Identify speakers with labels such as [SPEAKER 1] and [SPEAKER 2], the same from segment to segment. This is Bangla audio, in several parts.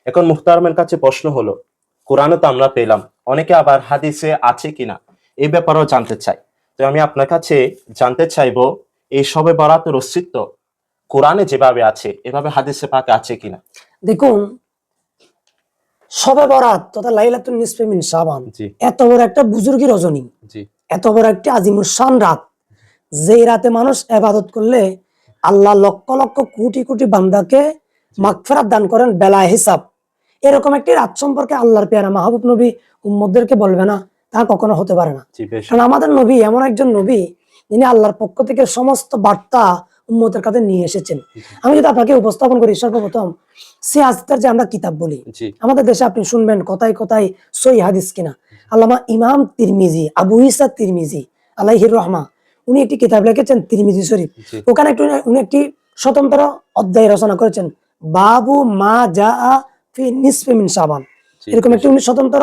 [SPEAKER 1] এখন মুহতারামের কাছে প্রশ্ন হলো, কোরআনে তো আমরা পেলাম, অনেকে আবার হাদিসে আছে কিনা এই ব্যাপারেও জানতে চাই। তো আমি আপনার কাছে জানতে চাইবো, এই শবে বরাতের অস্তিত্ব কোরআনে যেভাবে আছে এভাবে হাদিসে পাকে আছে কিনা।
[SPEAKER 2] দেখুন, শবে বরাত তথা লাইলাতুন নিসফি মিন শাবান
[SPEAKER 1] জি
[SPEAKER 2] এত বড় একটা বুজুর্গি রজনী,
[SPEAKER 1] জি
[SPEAKER 2] এত বড় একটি আজিমুশান রাত, যেই রাতে মানুষ ইবাদত করলে আল্লাহ লক্ষ লক্ষ কোটি কোটি বান্দাকে মাগফিরাত দান করেন বেলা হিসাব। এরকম একটি রাত সম্পর্কে আল্লাহর পেয়ারা মাহবুব নবী উম্মতদেরকে বলবে না, তা কখনো হতে পারে না।
[SPEAKER 1] জি বেশ।
[SPEAKER 2] কারণ আমাদের নবী এমন একজন নবী যিনি আল্লাহর পক্ষ থেকে সমস্ত বার্তা উম্মতের কাছে নিয়ে এসেছেন। আমি যদি আপনাকে উপস্থাপন করি, সর্বপ্রথম সিয়াসতের যে আমরা কিতাব বলি,
[SPEAKER 1] জি
[SPEAKER 2] আমাদের দেশে আপনি শুনবেন কথায় কথায় সহি হাদিস কিনা। আল্লামা ইমাম তিরমিজি, আবু ইসা তিরমিজি আলাইহির রহমা, উনি একটি কিতাব লিখেছেন তিরমিজি শরীফ।
[SPEAKER 1] জি
[SPEAKER 2] ওখানে একটু উনি একটি স্বতন্ত্র অধ্যায় রচনা করেছেন, বাবু মা জা ফি নিসফি মিন শাবান।
[SPEAKER 1] জি
[SPEAKER 2] এরকম
[SPEAKER 1] বেশ।
[SPEAKER 2] একটি উনি স্বতন্ত্র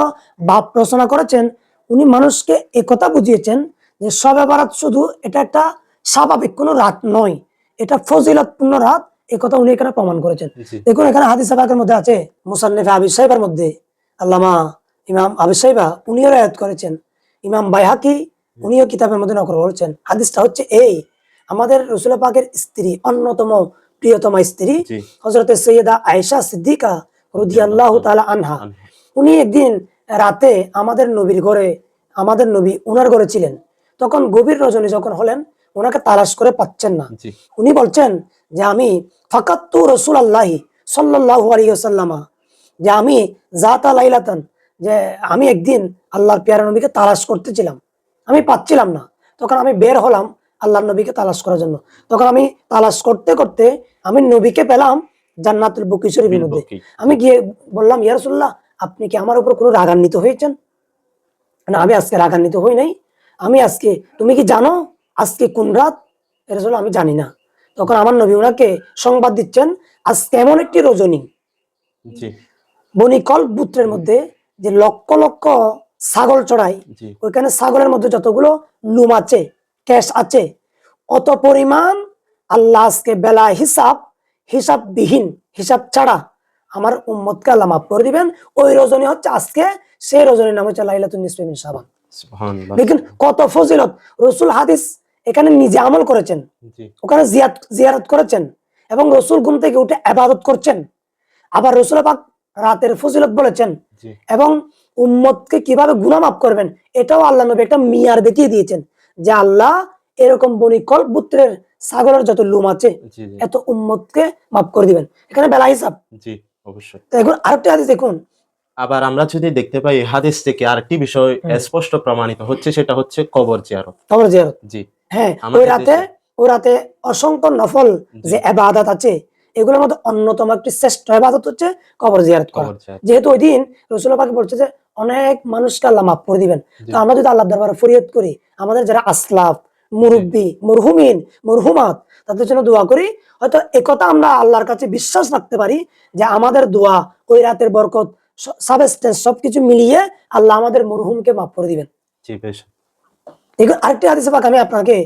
[SPEAKER 2] বাব রচনা করেছেন। উনি মানুষকে একথা বুঝিয়েছেন যে শবে বরাত শুধু এটা একটা স্বাভাবিক কোনো রাত নয়, এটা ফজিলতপূর্ণ রাত, একথা উনি এখানে প্রমাণ করেছেন।
[SPEAKER 1] জি
[SPEAKER 2] দেখুন এখানে হাদিস পাকের মধ্যে আছে, মুসান্নিফে আবি সাইবার মধ্যে আল্লামা ইমাম আবি সাইবা উনিও রায়াত করেছেন, ইমাম বাইহাকি উনিও কিতাবের মধ্যে নকল করেছেন। হাদিসটা হচ্ছে এই, আমাদের রাসূল পাকের স্ত্রী, অন্যতম প্রিয়তমা স্ত্রী
[SPEAKER 1] জি
[SPEAKER 2] হযরতে সৈয়দা আয়েশা সিদ্দিকা রাদিয়াল্লাহু তাআলা আনহা, উনি একদিন রাতে আমাদের নবীর ঘরে, আমাদের নবী উনার ঘরে ছিলেন। তখন গভীর রজনী যখন হলেন, ওনাকে তালাশ করে পাচ্ছেন না।
[SPEAKER 1] জি
[SPEAKER 2] উনি বলছেন যে আমি ফাকাত্তু রাসূলুল্লাহি সাল্লাল্লাহু আলাইহি ওয়াসাল্লামা, যে আমি জাতা লাইলাতান, যে আমি একদিন আল্লাহর পেয়ারা নবীকে তালাশ করতেছিলাম, আমি পাচ্ছিলাম না। তখন আমি বের হলাম আল্লাহর নবীকে তালাশ করার জন্য। তখন আমি তালাশ করতে করতে আমি নবীকে পেলাম জান্নাতুল বকি শরীফের মধ্যে।
[SPEAKER 1] বিলবকি।
[SPEAKER 2] আমি গিয়ে বললাম, ইয়া রাসূলুল্লাহ, আপনি কি আমার উপর কোনো রাগান্বিত হয়েছেন? না, আমি আজকে রাগান্বিত হই নাই। আমি আজকে, তুমি কি জানো আজকে কোন রাত? এর জন্য আমি জানি না। তখন আমার নবী ওনাকে সংবাদ দিচ্ছেন, আজকে এমন একটি রজনী,
[SPEAKER 1] জি
[SPEAKER 2] বনি কল্ব পুত্রের মধ্যে যে লক্ষ লক্ষ ছাগল চড়ায়,
[SPEAKER 1] জি
[SPEAKER 2] ওইখানে ছাগলের মধ্যে যতগুলো লুম আছে, ক্যাশ আছে, অত পরিমাণ আল্লাহ আজকে বেলা হিসাববিহীন, হিসাব ছাড়া আমার উম্মতকে আল্লাহ মাফ করে দিবেন। ওই রজনী হচ্ছে আজকে, সেই রজনীর নাম হচ্ছে লাইলাতুন নিসফি মিন শাবান।
[SPEAKER 1] সুবহানাল্লাহ।
[SPEAKER 2] দেখুন কত ফজিলত, রসুল হাদিস এখানে নিজে আমল করেছেন,
[SPEAKER 1] জি
[SPEAKER 2] ওখানে জিয়ারত করেছেন, এবং রসুল ঘুম থেকে উঠে ইবাদত করছেন। আবার রসুল পাক রাতের ফজিলত বলেছেন,
[SPEAKER 1] জি
[SPEAKER 2] এবং উম্মতকে কিভাবে গুনাহ মাফ করবেন এটাও আল্লাহ নবী একটা মিয়ার দেখিয়ে দিয়েছেন, যে আল্লাহ এরকম বনি কল্ব পুত্রের ছাগলের যত লুম আছে
[SPEAKER 1] জি জি
[SPEAKER 2] এত উম্মতকে মাফ করে দিবেন। এখানে বেলা হিসাব।
[SPEAKER 1] জি অবশ্যই।
[SPEAKER 2] তো এখন আরেকটা হাদিস দেখুন।
[SPEAKER 1] আবার আমরা যদি দেখতে পাই হাদিস থেকে আরেকটি বিষয় স্পষ্ট প্রমাণিত হচ্ছে, সেটা হচ্ছে কবর জিয়ারত।
[SPEAKER 2] কবর জিয়ারত।
[SPEAKER 1] জি
[SPEAKER 2] হ্যাঁ,
[SPEAKER 1] আমাদের দেশে।
[SPEAKER 2] ওই রাতে অসংখ্য নফল
[SPEAKER 1] জি
[SPEAKER 2] যে ইবাদত আছে, এগুলোর মধ্যে অন্যতম একটি শ্রেষ্ঠ ইবাদত হচ্ছে কবর জিয়ারত করা।
[SPEAKER 1] কবর জিয়ারত।
[SPEAKER 2] যেহেতু ওই দিন রাসূল পাক বলছে যে অনেক মানুষকে আল্লাহ মাফ করে দিবেন।
[SPEAKER 1] জি
[SPEAKER 2] তো আমরা যদি আল্লাহর দরবারে ফরিয়াদ করি, আমাদের যারা আসলাফ, মুরব্বি, মরহুমিন, মরহুমাত, তাদের জন্য দোয়া করি, হয়তো একথা আমরা আল্লাহর কাছে বিশ্বাস রাখতে পারি যে আমাদের দোয়া, ওই রাতের বরকত, সাবস্টেন্স সবকিছু মিলিয়ে আল্লাহ আমাদের মরহুমকে মাফ করে দিবেন।
[SPEAKER 1] জি বেশ।
[SPEAKER 2] দেখুন আরেকটি হাদিসে পাক আমি আপনাকে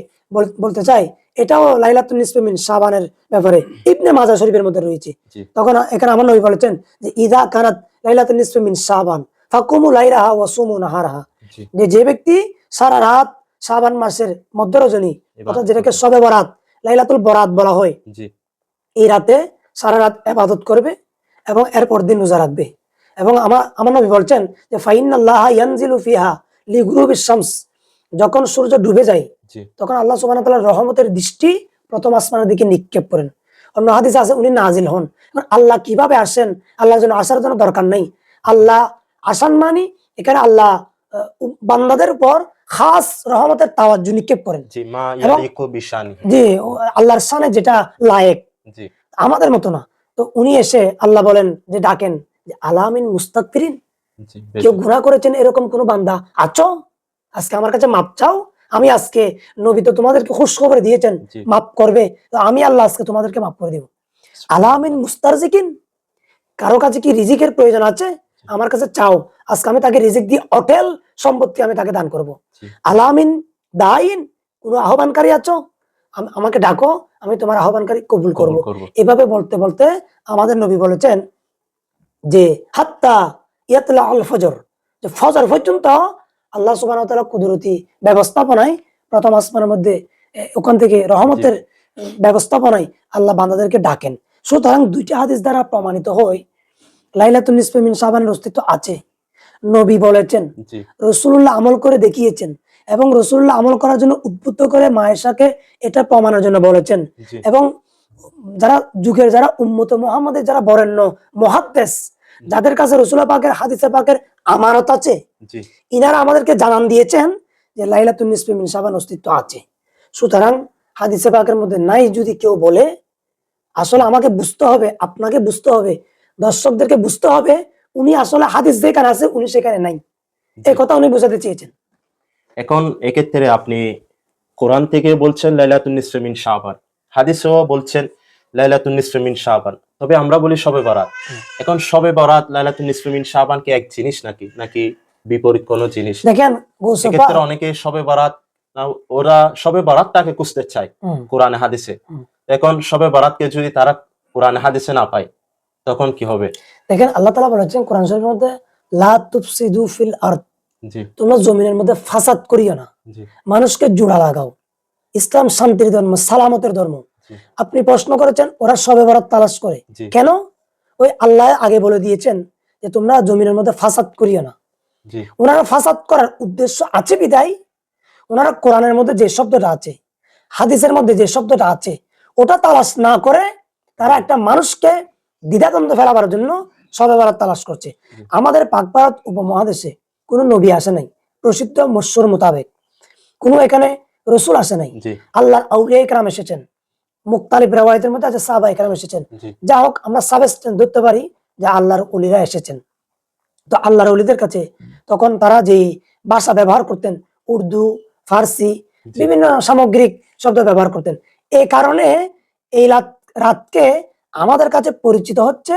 [SPEAKER 2] বলতে চাই, এটাও লাইলাতুন নিসফি মিন শাবানের ব্যাপারে ইবনে মাজাহ শরীফের মধ্যে রয়েছে।
[SPEAKER 1] জি
[SPEAKER 2] তখন এখানে আমার নবী বলেছেন যে ইযা কানাত লাইলাতুন নিসফি মিন শাবান ফাকুমু লাইলাহা ওয়া সুমু নাহারাহা,
[SPEAKER 1] জি
[SPEAKER 2] যে ব্যক্তি সারা রাত শাবান মাসের মধ্য রজনী, অর্থাৎ
[SPEAKER 1] ইবাদত
[SPEAKER 2] যেটাকে
[SPEAKER 1] করবে।
[SPEAKER 2] শবে বরাত, লাইলাতুল বরাত বলা হয়,
[SPEAKER 1] জি
[SPEAKER 2] এই রাতে সারা রাত ইবাদত করবে এবং এরপর দিন রোজা রাখবে। এবং আমার নবী বলছেন যে ফাইন্নাল্লাহা ইয়ানজিলু ফিহা লিগুরুবিশ শামস, যখন সূর্য ডুবে যায়
[SPEAKER 1] জি
[SPEAKER 2] তখন আল্লাহ সুবহানাহু ওয়া তাআলার রহমতের দৃষ্টি প্রথম আসমানের দিকে নিক্ষেপ করেন। অন্য হাদিসে আছে উনি নাজিল হন। এখন আল্লাহ কিভাবে আসেন? আল্লাহর জন্য আসার জন্য দরকার নেই। আল্লাহ আসান মানে এখানে আল্লাহ বান্দাদের উপর খাস রহমতের তাওয়াজ্জু নিক্ষেপ করেন।
[SPEAKER 1] জি মা
[SPEAKER 2] এবং
[SPEAKER 1] ইয়ালিকু বিশানিহি।
[SPEAKER 2] জি, আল্লাহর শানে যেটা লায়েক,
[SPEAKER 1] জি
[SPEAKER 2] আমাদের মতো না। তো উনি এসে আল্লাহ বলেন যে ডাকেন যে আলামিন মুস্তাগফিরিন,
[SPEAKER 1] জি বেশ।
[SPEAKER 2] কেউ গুনাহ করেছেন এরকম কোন বান্দা আছো? আজকে আমার কাছে মাপ চাও। আমি আজকে, নবী তো তোমাদেরকে খুশখবর দিয়েছেন
[SPEAKER 1] জি
[SPEAKER 2] মাপ করবে, তো আমি আল্লাহ আজকে তোমাদেরকে মাপ করে দিব। আলামিন মুস্তারজিকিন, কারো কাছে কি রিজিকের প্রয়োজন আছে? আমার কাছে চাও, আজকে আমি তাকে রিজিক দিয়ে অটেল সম্পত্তি আমি তাকে দান করব।
[SPEAKER 1] জি
[SPEAKER 2] আলামিন দাইন, কোন আহ্বানকারী আছো? আমাকে ডাকো, আমি তোমার আহ্বানকারী কবুল করব।
[SPEAKER 1] কবুল করব।
[SPEAKER 2] এভাবে বলতে বলতে আমাদের নবী বলেছেন যে হাত্তা ইয়াতলা আল ফজর, যে ফজর পর্যন্ত আল্লাহ সুবহানাহু ওয়া তাআলা কুদরতি ব্যবস্থাপনায় প্রথম আসমানের মধ্যে ওখান থেকে রহমতের ব্যবস্থাপনায় আল্লাহ বান্দাদেরকে ডাকেন। সুতরাং দুইটা হাদিস দ্বারা প্রমাণিত হয় লাইলাতুন নিসফে মিন শাবানের অস্তিত্ব আছে। নবী বলেছেন,
[SPEAKER 1] জি
[SPEAKER 2] রাসূলুল্লাহ আমল করে দেখিয়েছেন, এবং রাসূলুল্লাহ আমল করার জন্য উদ্বুদ্ধ করে মায়েশাকে এটা প্রমাণের জন্য বলেছেন।
[SPEAKER 1] জি
[SPEAKER 2] এবং যারা যুগের যারা উম্মতে মুহাম্মাদের যারা বরেণ্য মুহাদ্দিস, যাদের কাছে রাসূলুল্লাহ পাকের হাদিসে পাকের আমানত আছে,
[SPEAKER 1] জি
[SPEAKER 2] ইনারা আমাদেরকে জানান দিয়েছেন যে লাইলাতুন নিসফে মিন শাবান অস্তিত্ব আছে। সুতরাং হাদিসে পাকের মধ্যে নাই যদি কেউ বলে, আসলে আমাকে বুঝতে হবে, আপনাকে বুঝতে হবে, দর্শকদেরকে বুঝতে হবে, উনি আসলে হাদিস যেখানে আছে উনি সেখানে নাই, এই কথা উনি বোঝাতে চেয়েছেন।
[SPEAKER 1] এখন এক্ষেত্রে আপনি কোরআন থেকে বলছেন লাইলাতুন নিসফে মিন শাবান, হাদিসেও বলছেন লাইলাতুন নিসফে মিন শাবান, তবে আমরা বলি শবে বরাত। এখন শবে বরাত লাইলাতুন নিসফে মিন শাবান কি এক জিনিস নাকি নাকি বিপরীত কোনো জিনিস?
[SPEAKER 2] দেখেন গৌসে
[SPEAKER 1] এক্ষেত্রে
[SPEAKER 2] পাক-
[SPEAKER 1] অনেকে শবে বরাত ওরা শবে বরাতটাকে খুঁজতে চায়
[SPEAKER 2] হুম,
[SPEAKER 1] কোরআনে হাদিসে।
[SPEAKER 2] হুম।
[SPEAKER 1] এখন শবে বরাতকে যদি তারা কোরআনে হাদিসে না পায় তখন কি হবে?
[SPEAKER 2] দেখেন আল্লাহ তাআলা বলেছেন কোরআন শরীফের মধ্যে, লা তুফসিদু ফিল আরদ,
[SPEAKER 1] জি
[SPEAKER 2] তোমরা জমিনের মধ্যে ফাসাদ করিও না,
[SPEAKER 1] জি
[SPEAKER 2] মানুষকে জোড়া লাগাও। ইসলাম শান্তির ধর্ম, সালামতের ধর্ম।
[SPEAKER 1] জি
[SPEAKER 2] আপনি প্রশ্ন করেছেন ওরা শবে বরাত তালাশ করে
[SPEAKER 1] জি
[SPEAKER 2] কেন? ওই আল্লাহ আগে বলে দিয়েছেন যে তোমরা জমিনের মধ্যে ফাসাদ করিও না।
[SPEAKER 1] জি
[SPEAKER 2] ওনারা ফাসাদ করার উদ্দেশ্য আছে বিদায় ওনারা কোরআনের মধ্যে যে শব্দটা আছে, হাদিসের মধ্যে যে শব্দটা আছে, ওটা তালাশ না করে তারা একটা মানুষকে দ্বিধাদ্বন্দ্বে ফেলাবার জন্য শবে বরাত তালাশ করছে। আমাদের পাক ভারত উপমহাদেশে কোনো নবী আসে নাই প্রসিদ্ধ মশহুর মোতাবেক, কোনো এখানে রসুল আসে নাই।
[SPEAKER 1] জি
[SPEAKER 2] আল্লাহর আউলিয়া ইকরাম এসেছেন, মুক্তালিব রিওয়ায়াতের মধ্যে আছে সাহাবা ইকরাম এসেছেন।
[SPEAKER 1] জি
[SPEAKER 2] যা হোক, আমরা সাবেস্টেন্স ধরতে পারি যে আল্লাহর ওলিরা এসেছেন। তো আল্লাহর ওলিদের কাছে তখন তারা যে ভাষা ব্যবহার করতেন, উর্দু, ফার্সি,
[SPEAKER 1] জি
[SPEAKER 2] বিভিন্ন সামগ্রিক শব্দ ব্যবহার করতেন। এই কারণে এই রাতকে আমাদের কাছে পরিচিত হচ্ছে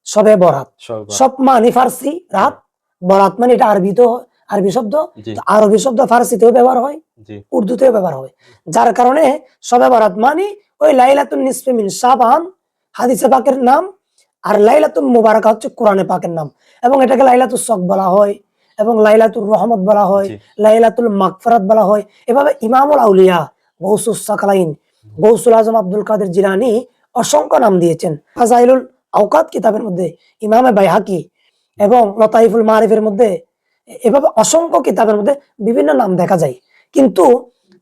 [SPEAKER 2] শবে বরাত।
[SPEAKER 1] শবে বরাত।
[SPEAKER 2] সব মানে ফার্সি, রাত, বরাত মানে এটা আরবি, তো আরবি শব্দ,
[SPEAKER 1] জি
[SPEAKER 2] তো আরবি শব্দ ফার্সিতেও ব্যবহার হয়,
[SPEAKER 1] জি
[SPEAKER 2] উর্দুতেও ব্যবহার হয়। যার কারণে শবে বরাত মানে ওই লাইলাতুন নিসফে মিন শাবান হাদিসে পাকের নাম, আর লাইলাতুল মুবারাকা হচ্ছে কোরআনে পাকের নাম। এবং এটাকে লাইলাতুল শক বলা হয়, এবং লাইলাতুল রহমত বলা হয়,
[SPEAKER 1] জি
[SPEAKER 2] লাইলাতুল মাগফিরাত বলা হয়। এভাবে ইমামুল আউলিয়া গৌসুস সাকালাইন, গৌসুল আজম আব্দুল কাদের জিলানী অসংখ্য নাম দিয়েছেন। ফাজাইলুল আওকাত কিতাবের মধ্যে ইমামে বাইহাকি এবং লতাইফুল মারিফের মধ্যে, এভাবে অসংখ্য কিতাবের মধ্যে বিভিন্ন নাম দেখা যায়। কিন্তু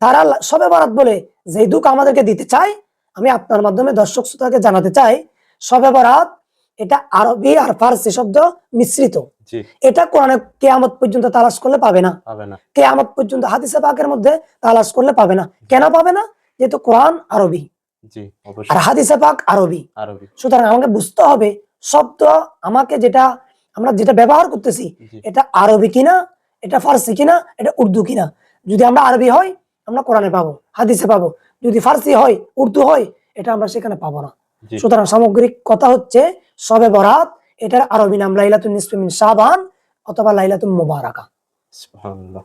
[SPEAKER 2] তারা শবে বরাত বলে যে দুঃখ আমাদেরকে দিতে চায়, আমি আপনার মাধ্যমে দর্শক শ্রোতাকে জানাতে চাই, শবে বরাত এটা আরবি আর ফার্সি শব্দ মিশ্রিত।
[SPEAKER 1] জি
[SPEAKER 2] এটা কোরআনে কিয়ামত পর্যন্ত তালাশ করলে পাবে না,
[SPEAKER 1] পাবে না।
[SPEAKER 2] কিয়ামত পর্যন্ত হাদিসে পাকের মধ্যে তালাশ করলে পাবে না। কেন পাবে না? যেহেতু কোরআন আরবি
[SPEAKER 1] জি
[SPEAKER 2] আর
[SPEAKER 1] অবশ্যই
[SPEAKER 2] হাদিসে পাক আরবি।
[SPEAKER 1] আরবি।
[SPEAKER 2] সুতরাং আমাকে বুঝতে হবে শব্দ আমাকে আমরা যেটা ব্যবহার করতেছি
[SPEAKER 1] জি
[SPEAKER 2] এটা আরবি কিনা, এটা ফার্সি কিনা, এটা উর্দু কিনা। যদি আমরা আরবি হয় আমরা কোরআনে পাবো, হাদিসে পাবো। যদি ফার্সি হয়, উর্দু হয়, এটা আমরা সেখানে পাবো না।
[SPEAKER 1] জি
[SPEAKER 2] সুতরাং সামগ্রিক কথা হচ্ছে শবে বরাত এটার আরবি নাম লাইলাতুন নিসফে মিন শাবান অথবা লাইলাতুল মুবারাকা।
[SPEAKER 1] সুবহানাল্লাহ।